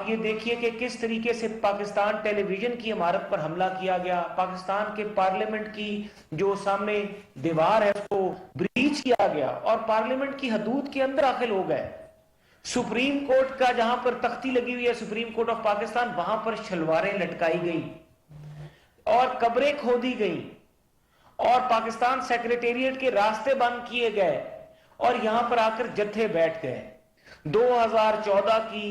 آپ یہ دیکھیے کہ کس طریقے سے پاکستان ٹیلی ویژن کی عمارت پر حملہ کیا گیا، پاکستان کے پارلیمنٹ کی جو سامنے دیوار ہے اس کو بریچ کیا گیا اور پارلیمنٹ کی حدود کے اندر داخل ہو گئے. سپریم کورٹ کا جہاں پر تختی لگی ہوئی ہے، سپریم کورٹ آف پاکستان، وہاں پر شلواریں لٹکائی گئی اور قبریں کھودی گئیں اور پاکستان سیکریٹریٹ کے راستے بند کیے گئے اور یہاں پر آ کر جتھے بیٹھ گئے. 2014 کی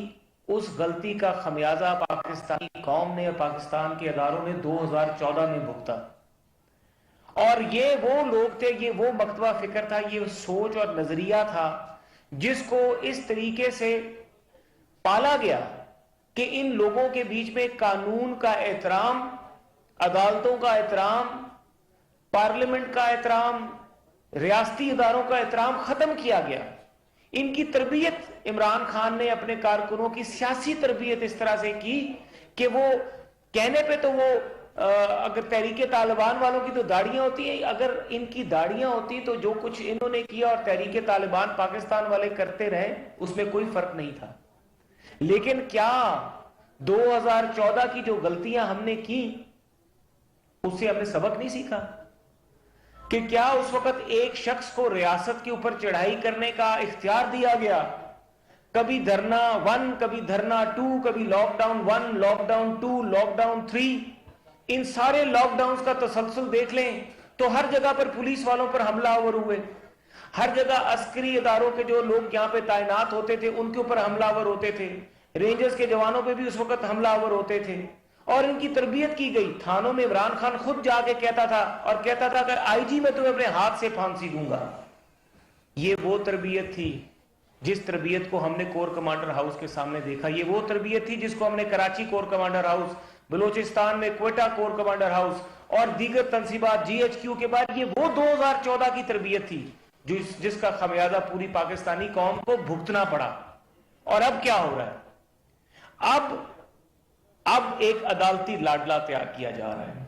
اس غلطی کا خمیازہ پاکستانی قوم نے اور پاکستان کے اداروں نے 2014 میں بھگتا. اور یہ وہ لوگ تھے، یہ وہ مکتبہ فکر تھا، یہ سوچ اور نظریہ تھا جس کو اس طریقے سے پالا گیا کہ ان لوگوں کے بیچ میں قانون کا احترام، عدالتوں کا احترام، پارلیمنٹ کا احترام، ریاستی اداروں کا احترام ختم کیا گیا. ان کی تربیت عمران خان نے اپنے کارکنوں کی سیاسی تربیت اس طرح سے کی کہ وہ کہنے پہ تو وہ اگر تحریک طالبان والوں کی تو داڑیاں ہوتی ہیں، اگر ان کی داڑیاں ہوتی تو جو کچھ انہوں نے کیا اور تحریک طالبان پاکستان والے کرتے رہے اس میں کوئی فرق نہیں تھا. لیکن کیا 2014 کی جو غلطیاں ہم نے کی اس سے ہم نے سبق نہیں سیکھا؟ کہ کیا اس وقت ایک شخص کو ریاست کے اوپر چڑھائی کرنے کا اختیار دیا گیا؟ کبھی دھرنا 1، کبھی دھرنا 2، کبھی lock 1، lock 2، lock 3. ان سارے لاک ڈاؤنز کا تسلسل دیکھ لیں تو ہر جگہ پر پولیس والوں پر حملہ آور ہوئے، ہر جگہ عسکری اداروں کے جو لوگ یہاں پہ تعینات ہوتے تھے ان کے اوپر حملہ آور ہوتے تھے، رینجرز کے جوانوں پہ بھی اس وقت حملہ آور ہوتے تھے اور ان کی تربیت کی گئی. تھانوں میں عمران خان خود جا کے کہتا تھا اور کہتا تھا کہ آئی جی میں تمہیں اپنے ہاتھ سے پھانسی دوں گا. یہ وہ تربیت تھی جس تربیت کو ہم نے کور کمانڈر ہاؤس کے سامنے دیکھا. یہ وہ تربیت تھی جس کو ہم نے Karachi corps commander house, Balochistan میں کوئٹہ کور کمانڈر ہاؤس اور دیگر تنصیبات جی ایچ کیو کے بعد، یہ وہ 2014 کی تربیت تھی جس کا خمیازہ پوری پاکستانی قوم کو بھگتنا پڑا. اور اب کیا ہو رہا ہے؟ اب ایک عدالتی لاڈلا تیار کیا جا رہا ہے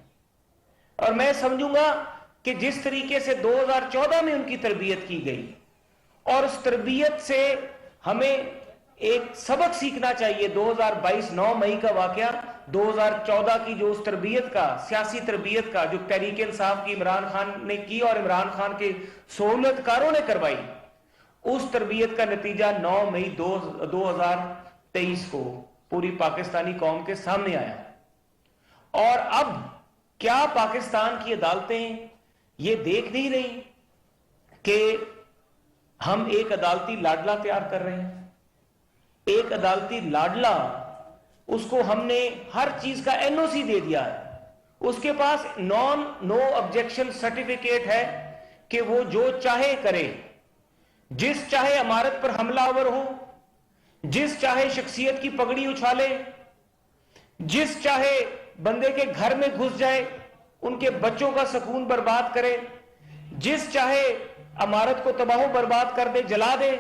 اور میں سمجھوں گا کہ جس طریقے سے 2014 میں ان کی تربیت کی گئی اور اس تربیت سے ہمیں ایک سبق سیکھنا چاہیے. 2022 9 مئی کا واقعہ 2014 کی جو اس تربیت کا، سیاسی تربیت کا جو تحریک انصاف کی عمران خان نے کی اور عمران خان کے سہولت کاروں نے کروائی، اس تربیت کا نتیجہ 9 مئی 2023 کو پوری پاکستانی قوم کے سامنے آیا. اور اب کیا پاکستان کی عدالتیں یہ دیکھ نہیں رہی کہ ہم ایک عدالتی لاڈلا تیار کر رہے ہیں؟ ایک عدالتی لاڈلا، اس کو ہم نے ہر چیز کا این او سی دے دیا ہے، اس کے پاس نو آبجیکشن سرٹیفکیٹ ہے کہ وہ جو چاہے کرے، جس چاہے عمارت پر حملہ آور ہو، جس چاہے شخصیت کی پگڑی اچھالے، جس چاہے بندے کے گھر میں گھس جائے، ان کے بچوں کا سکون برباد کرے، جس چاہے عمارت کو تباہ و برباد کر دے، جلا دے،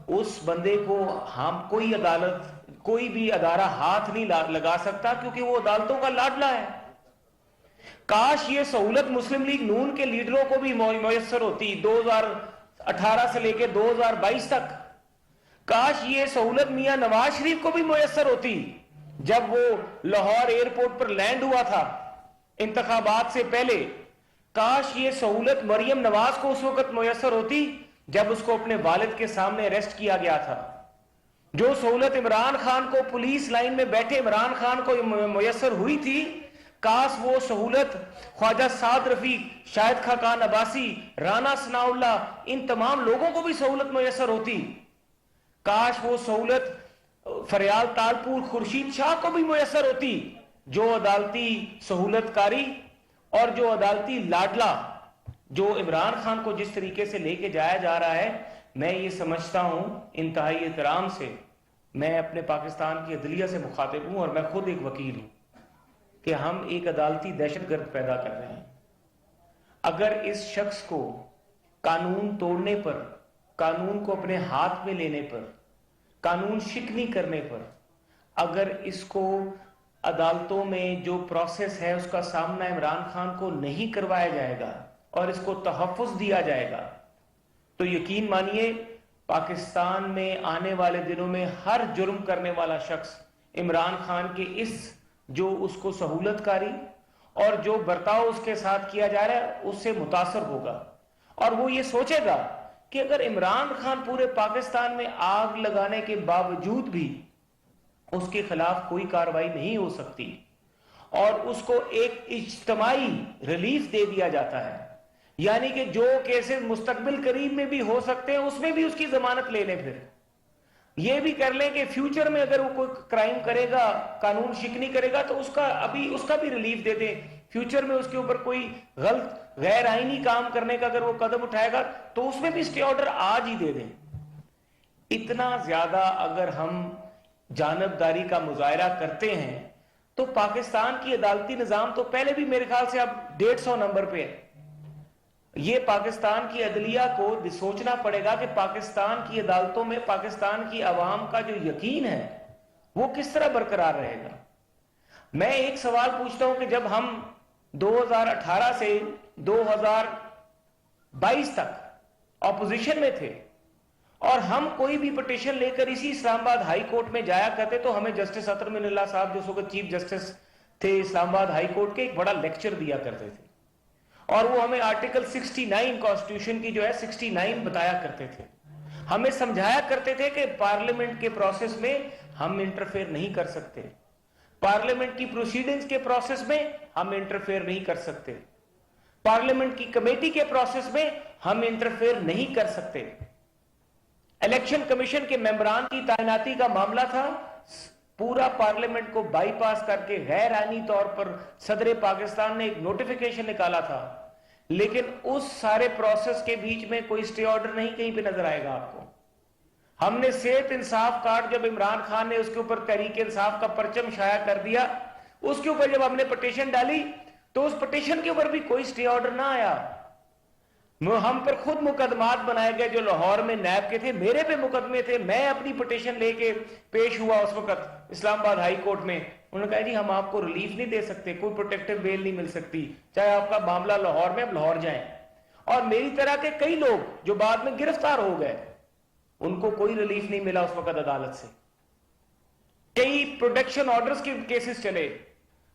اس بندے کو ہم کوئی عدالت، کوئی بھی ادارہ ہاتھ نہیں لگا سکتا کیونکہ وہ عدالتوں کا لاڈلا ہے. کاش یہ سہولت مسلم لیگ نون کے لیڈروں کو بھی میسر ہوتی 2018 سے لے کے 2022 تک. کاش یہ سہولت میاں نواز شریف کو بھی میسر ہوتی جب وہ لاہور ایئرپورٹ پر لینڈ ہوا تھا انتخابات سے پہلے. کاش یہ سہولت مریم نواز کو اس وقت میسر ہوتی جب اس کو اپنے والد کے سامنے اریسٹ کیا گیا تھا. جو سہولت عمران خان کو پولیس لائن میں بیٹھے عمران خان کو میسر ہوئی تھی، کاش وہ سہولت خواجہ سعد رفیق، شاہد خاقان عباسی، رانا ثناء اللہ، ان تمام لوگوں کو بھی سہولت میسر ہوتی. کاش وہ سہولت فریال تالپور، خورشید شاہ کو بھی میسر ہوتی. جو عدالتی سہولت کاری اور جو عدالتی لاڈلا جو عمران خان کو جس طریقے سے لے کے جایا جا رہا ہے، میں یہ سمجھتا ہوں انتہائی احترام سے، میں اپنے پاکستان کی عدلیہ سے مخاطب ہوں اور میں خود ایک وکیل ہوں، کہ ہم ایک عدالتی دہشت گرد پیدا کر رہے ہیں. اگر اس شخص کو قانون توڑنے پر، قانون کو اپنے ہاتھ میں لینے پر، قانون شکنی کرنے پر، اگر اس کو عدالتوں میں جو پروسیس ہے اس کا سامنا عمران خان کو نہیں کروایا جائے گا اور اس کو تحفظ دیا جائے گا، تو یقین مانیے پاکستان میں آنے والے دنوں میں ہر جرم کرنے والا شخص عمران خان کے اس جو اس کو سہولت کاری اور جو برتاؤ اس کے ساتھ کیا جا رہا ہے اس سے متاثر ہوگا، اور وہ یہ سوچے گا کہ اگر عمران خان پورے پاکستان میں آگ لگانے کے باوجود بھی اس کے خلاف کوئی کارروائی نہیں ہو سکتی اور اس کو ایک اجتماعی ریلیف دے دیا جاتا ہے، یعنی کہ جو کیسز مستقبل قریب میں بھی ہو سکتے ہیں اس میں بھی اس کی ضمانت لے لیں، پھر یہ بھی کر لیں کہ فیوچر میں اگر وہ کوئی کرائم کرے گا، قانون شکنی کرے گا، تو اس کا بھی ریلیف دے دیں، فیوچر میں اس کے اوپر کوئی غلط غیر آئینی کام کرنے کا اگر وہ قدم اٹھائے گا تو اس میں بھی اسٹے آرڈر آج ہی دے دیں۔ اتنا زیادہ اگر ہم جانبداری کا مظاہرہ کرتے ہیں تو پاکستان کی عدالتی نظام تو پہلے بھی میرے خیال سے اب 150 نمبر پہ ہے۔ یہ پاکستان کی عدلیہ کو سوچنا پڑے گا کہ پاکستان کی عدالتوں میں پاکستان کی عوام کا جو یقین ہے وہ کس طرح برقرار رہے گا۔ میں ایک سوال پوچھتا ہوں کہ جب ہم 2018 سے 2022 تک اپوزیشن میں تھے اور ہم کوئی بھی پٹیشن لے کر اسی اسلام آباد ہائی کورٹ میں جایا کرتے تو ہمیں جسٹس اطہر من اللہ صاحب جو اس وقت چیف جسٹس تھے اسلام آباد ہائی کورٹ کے، ایک بڑا لیکچر دیا کرتے تھے اور وہ ہمیں آرٹیکل 69 کانسٹیٹیوشن کی جو ہے 69 بتایا کرتے تھے، ہمیں سمجھایا کرتے تھے کہ پارلیمنٹ کے پروسیس میں ہم انٹرفیئر نہیں کر سکتے، پارلیمنٹ کی پروسیڈنگز کے پروسیس میں ہم انٹرفیئر نہیں کر سکتے، پارلیمنٹ کی کمیٹی کے پروسیس میں ہم انٹرفیئر نہیں کر سکتے۔ الیکشن کمیشن کے ممبران کی تعیناتی کا معاملہ تھا، پورا پارلیمنٹ کو بائی پاس کر کے غیر آئینی طور پر صدر پاکستان نے ایک نوٹیفیکیشن نکالا تھا، لیکن اس سارے پروسیس کے بیچ میں کوئی اسٹے آرڈر نہیں کہیں پہ نظر آئے گا آپ کو۔ ہم نے صحت انصاف کارڈ جب عمران خان نے اس کے اوپر تحریک انصاف کا پرچم شائع کر دیا، اس کے اوپر جب ہم نے پٹیشن ڈالی تو اس پٹیشن کے اوپر بھی کوئی اسٹے آرڈر نہ آیا، ہم پر خود مقدمات بنائے گئے جو لاہور میں نیب کے تھے، میرے پہ مقدمے تھے، میں اپنی پٹیشن لے کے پیش ہوا اس وقت اسلام آباد ہائی کورٹ میں، انہوں نے کہا جی ہم آپ کو ریلیف نہیں دے سکتے، کوئی پروٹیکٹیو بیل نہیں مل سکتی، چاہے آپ کا معاملہ لاہور میں، اب لاہور جائیں۔ اور میری طرح کے کئی لوگ جو بعد میں گرفتار ہو گئے ان کو کوئی ریلیف نہیں ملا اس وقت عدالت سے۔ کئی پروڈکشن آرڈرز کے کیسز چلے،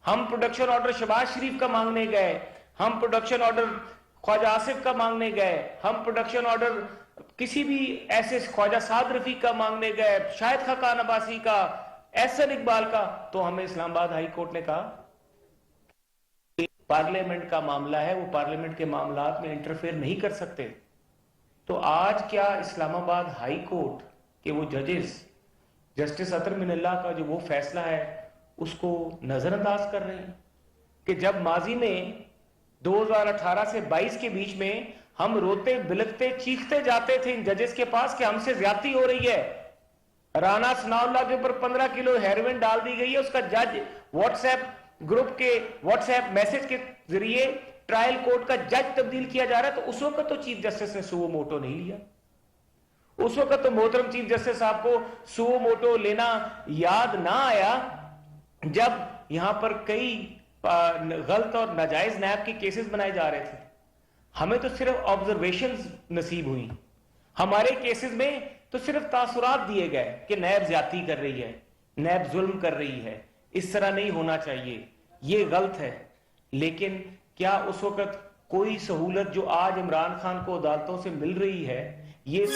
ہم پروڈکشن آرڈر شہباز شریف کا مانگنے گئے، ہم پروڈکشن آرڈر خواجہ آصف کا مانگنے گئے، ہم پروڈکشن آرڈر کسی بھی ایسے خواجہ سعد رفیق کا مانگنے گئے، شاہد خاقان عباسی کا، احسن اقبال کا، تو ہمیں اسلام آباد ہائی کورٹ نے کہا کہ پارلیمنٹ کا معاملہ ہے، وہ پارلیمنٹ کے معاملات میں انٹرفیئر نہیں کر سکتے۔ تو آج کیا اسلام آباد ہائی کورٹ کے وہ ججز جسٹس اطہر من اللہ کا جو وہ فیصلہ ہے اس کو نظر انداز کر رہے ہیں کہ جب ماضی میں 2018 سے 22 کے بیچ میں ہم روتے بلکتے چیختے جاتے تھے ان ججز کے پاس کہ ہم سے زیادتی ہو رہی ہے، رانا ثناء اللہ کے اوپر 15 کلو ہیروین ڈال دی گئی ہے، اس کا جج واٹس ایپ گروپ کے واٹس ایپ میسج کے ذریعے ٹرائل کورٹ کا جج تبدیل کیا جا رہا ہے، تو اس وقت تو چیف جسٹس نے سو موٹو نہیں لیا، اس وقت تو محترم چیف جسٹس صاحب کو سو موٹو لینا یاد نہ آیا جب یہاں پر کئی غلط اور ناجائز نیب کے کیسز بنائے جا رہے تھے۔ ہمیں تو صرف آبزرویشنز نصیب ہوئی، ہمارے کیسز میں تو صرف تاثرات دیے گئے کہ نیب زیادتی کر رہی ہے، نیب ظلم کر رہی ہے، اس طرح نہیں ہونا چاہیے، یہ غلط ہے۔ لیکن کیا اس وقت کوئی سہولت جو آج عمران خان کو عدالتوں سے مل رہی ہے، یہ